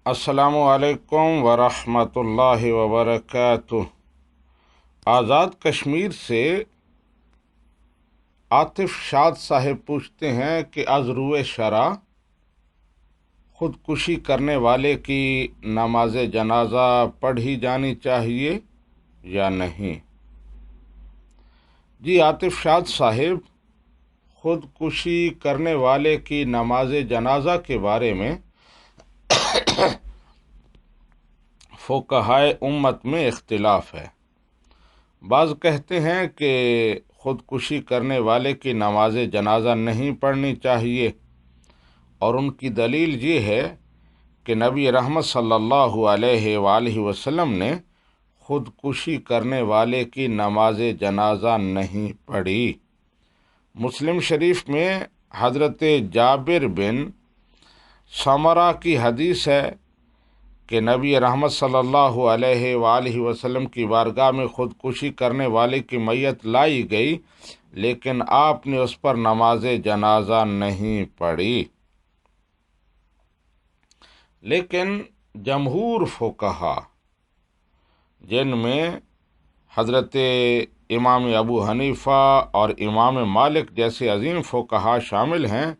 السلام علیکم ورحمۃ اللہ وبرکاتہ۔ آزاد کشمیر سے عاطف شاد صاحب پوچھتے ہیں کہ از روئے شرع خودکشی کرنے والے کی نماز جنازہ پڑھی جانی چاہیے یا نہیں؟ جی عاطف شاد صاحب، خودکشی کرنے والے کی نماز جنازہ کے بارے میں فقہائے امت میں اختلاف ہے۔ بعض کہتے ہیں کہ خودکشی کرنے والے کی نماز جنازہ نہیں پڑھنی چاہیے، اور ان کی دلیل یہ ہے کہ نبی رحمت صلی اللہ علیہ وآلہ وسلم نے خودکشی کرنے والے کی نماز جنازہ نہیں پڑھی۔ مسلم شریف میں حضرت جابر بن سمرہ کی حدیث ہے کہ نبی رحمت صلی اللہ علیہ وآلہ وسلم کی بارگاہ میں خودکشی کرنے والے کی میت لائی گئی، لیکن آپ نے اس پر نماز جنازہ نہیں پڑھی۔ لیکن جمہور فقہا، جن میں حضرت امام ابو حنیفہ اور امام مالک جیسے عظیم فقہا شامل ہیں،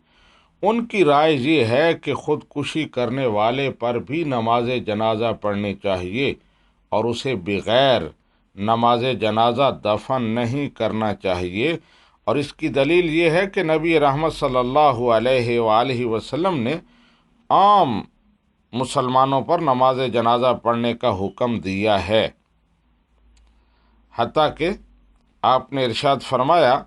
ان کی رائے یہ ہے کہ خودکشی کرنے والے پر بھی نماز جنازہ پڑھنی چاہیے اور اسے بغیر نماز جنازہ دفن نہیں کرنا چاہیے، اور اس کی دلیل یہ ہے کہ نبی رحمت صلی اللہ علیہ وآلہ وسلم نے عام مسلمانوں پر نماز جنازہ پڑھنے کا حکم دیا ہے، حتیٰ کہ آپ نے ارشاد فرمایا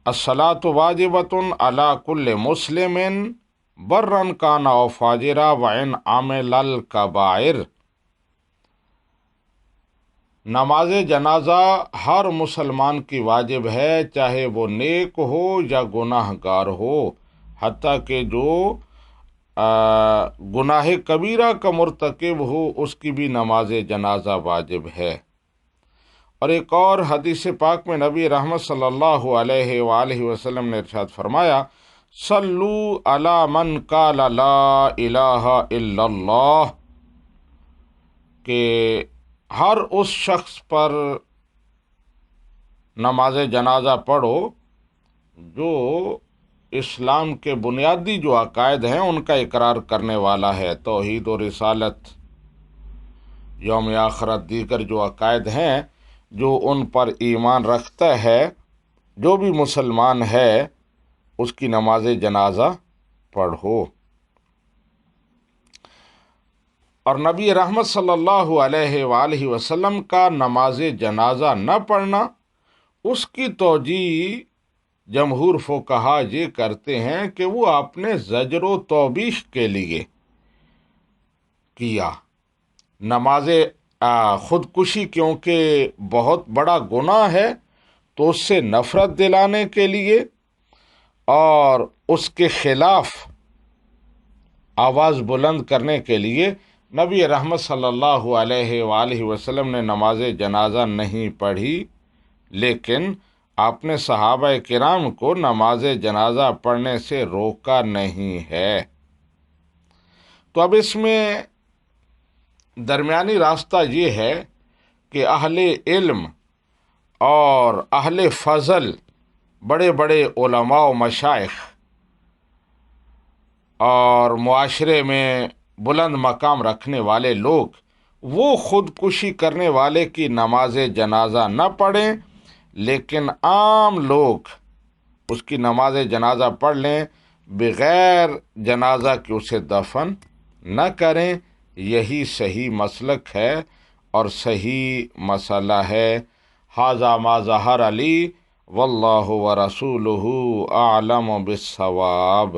الصلاۃ واجبۃ علی کل مسلم برا کان او فاجرا وان عمل الکبائر۔ نماز جنازہ ہر مسلمان کی واجب ہے، چاہے وہ نیک ہو یا گناہ گار ہو، حتیٰ کہ جو گناہ کبیرہ کا مرتکب ہو اس کی بھی نماز جنازہ واجب ہے۔ اور ایک اور حدیث پاک میں نبی رحمت صلی اللہ علیہ وآلہ وسلم نے ارشاد فرمایا صلو علی من قال لا الہ الا اللہ، کہ ہر اس شخص پر نماز جنازہ پڑھو جو اسلام کے بنیادی جو عقائد ہیں ان کا اقرار کرنے والا ہے، توحید و رسالت، یوم آخرت، دیگر جو عقائد ہیں جو ان پر ایمان رکھتا ہے، جو بھی مسلمان ہے اس کی نماز جنازہ پڑھو۔ اور نبی رحمت صلی اللہ علیہ وآلہ وسلم کا نماز جنازہ نہ پڑھنا، اس کی توجیہ جمہور فقہا یہ کرتے ہیں کہ وہ اپنے زجر و توبیخ کے لیے کیا۔ نماز خودکشی کیونکہ بہت بڑا گناہ ہے تو اس سے نفرت دلانے کے لیے اور اس کے خلاف آواز بلند کرنے کے لیے نبی رحمت صلی اللہ علیہ وآلہ وسلم نے نماز جنازہ نہیں پڑھی، لیکن آپ نے صحابہ کرام کو نماز جنازہ پڑھنے سے روکا نہیں ہے۔ تو اب اس میں درمیانی راستہ یہ ہے کہ اہل علم اور اہل فضل، بڑے بڑے علماء و مشائخ اور معاشرے میں بلند مقام رکھنے والے لوگ، وہ خودکشی کرنے والے کی نماز جنازہ نہ پڑھیں، لیکن عام لوگ اس کی نماز جنازہ پڑھ لیں، بغیر جنازہ کے اسے دفن نہ کریں۔ یہی صحیح مسلک ہے اور صحیح مسئلہ ہے۔ ھذا ما ظہر لی واللہ ورسولہ اعلم بالصواب۔